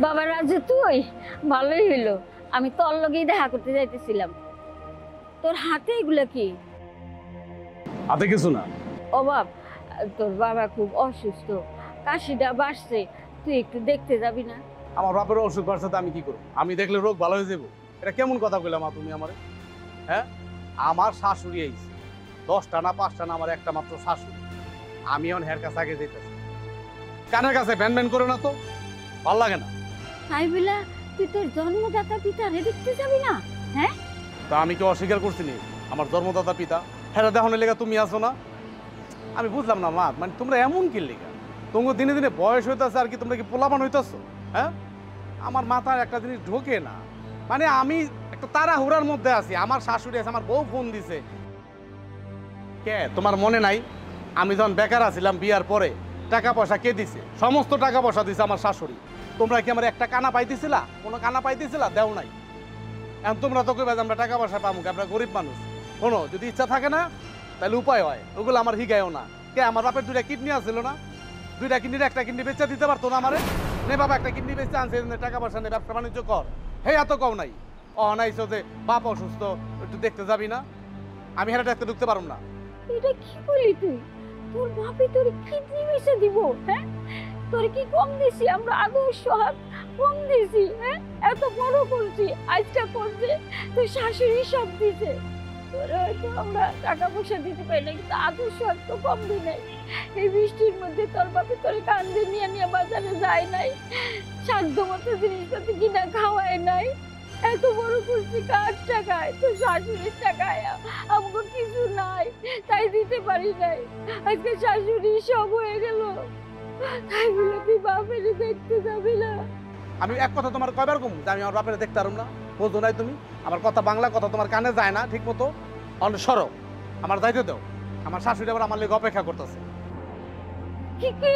বাবা রাজু, তুই ভালোই হইলো। আমি তোর লগেই দেখা করতে যাইতেছিলাম। তোর হাতে এগুলো কি? হাতে কিছু না। ও বাপ, তোর বাবা খুব অসুস্থ, কাশিটা বাড়ছে, তুই একটু দেখতে যাবি না? আমার বাপের অসুখ বাড়ছে তো আমি কি করব? আমি দেখলে রোগ ভালো হয়ে যাবো? এটা কেমন কথা কইলা মা তুমি আমারে? হ্যাঁ, আমার শাশুড়ি আইছে, 10টা না 5টা না, আমার একটা মাত্র শাশুড়ি। আমি এখন হের কাছে আগে যাইতেছি। কানের কাছে ভ্যান ভ্যান করে না তো, ভাল লাগে না। তাই বলে তুই তোর জন্মদাতা পিতারে দেখতে যাবি না? হ্যাঁ, তা আমি কি অস্বীকার করছি নি আমার জন্মদাতা পিতা? হ্যাঁ, দেখানোর লেগে তুমি আসো না? আমি বুঝলাম না মা, মানে তোমরা এমন কি লেগে? তোমার দিনে দিনে বয়স হইতেছে, আর কি তোমরা কি পোলাপান হইতেছো? হ্যাঁ, আমার মাথায় একটা জিনিস ঢোকে না। মানে আমি একটা তাড়াহুড়ার মধ্যে আছি, আমার শাশুড়ি আছে, আমার বউ ফোন দিছে। কে তোমার মনে নাই আমি যখন বেকার আছিলাম বিয়ার পরে টাকা পয়সা কে দিছে? সমস্ত টাকা পয়সা দিছে আমার শাশুড়ি। তোমরা কি আমার একটা কানা পাইতেছিলা? কোনো কানা পাইতেছিলা? দেও নাই। এখন তোমরা তো কইবা যে আমরা টাকা পয়সা পাবো, আমরা গরিব মানুষ। শোনো, যদি ইচ্ছা থাকে না তাহলে উপায় হয়, ওগুলো আমার হিগায়ও না। কে আমার বাপের 2টা কিডনি আছিল না? 2টা কিডনির একটা কিডনি বেচা দিতে পারতো না আমারে? নে বাবা, একটা কিডনি বেচে আনছে, টাকা পয়সা নে, ব্যবসা বাণিজ্য কর। হে, এত কও নাই। নাইছো যে বাপ অসুস্থ, একটু দেখতে যাবি না? আমি হেরা দেখতে ঢুকতে পারবো না। এটা কি বলি তুই? তোর বাপে তোর কিডনি বেচে দিব? হ্যাঁ, তোর কি কম দিছি? আমরা আদর্শ হাত কম দিছি? হ্যাঁ, এত বড় করছি, আজটা করছে তুই শাশুড়ি সব দিছে। তোরে হয়তো আমরা টাকা পয়সা দিতে পারি না, কিন্তু আদর্শ হাত তো কম দিই নাই। এই বৃষ্টির মধ্যে তোর বাপে তোর কান্দে নিয়ে নিয়ে বাজারে যায় নাই, সাধ্য মতো জিনিসপাতি কিনা খাওয়ায় নাই। এত বড় করছি কার টাকায়? তোর শাশুড়ির টাকায়। আমাকে কিছু নাই, তাই দিতে পারি নাই। আজকে শাশুড়ি সব হয়ে গেল, তাই বলে তুই বাপের দেখতে যাবি না? আমি এক কথা তোমার কয়বার কম যে আমি আমার বাপের দেখতে পারবো না? বোঝো নাই তুমি? আমার কথা বাংলা কথা তোমার কানে যায় না ঠিক মতো? সরো, আমার যাইতে দাও। আমার শাশুড়ি আবার আমার লেগে অপেক্ষা করতেছে। কি কি?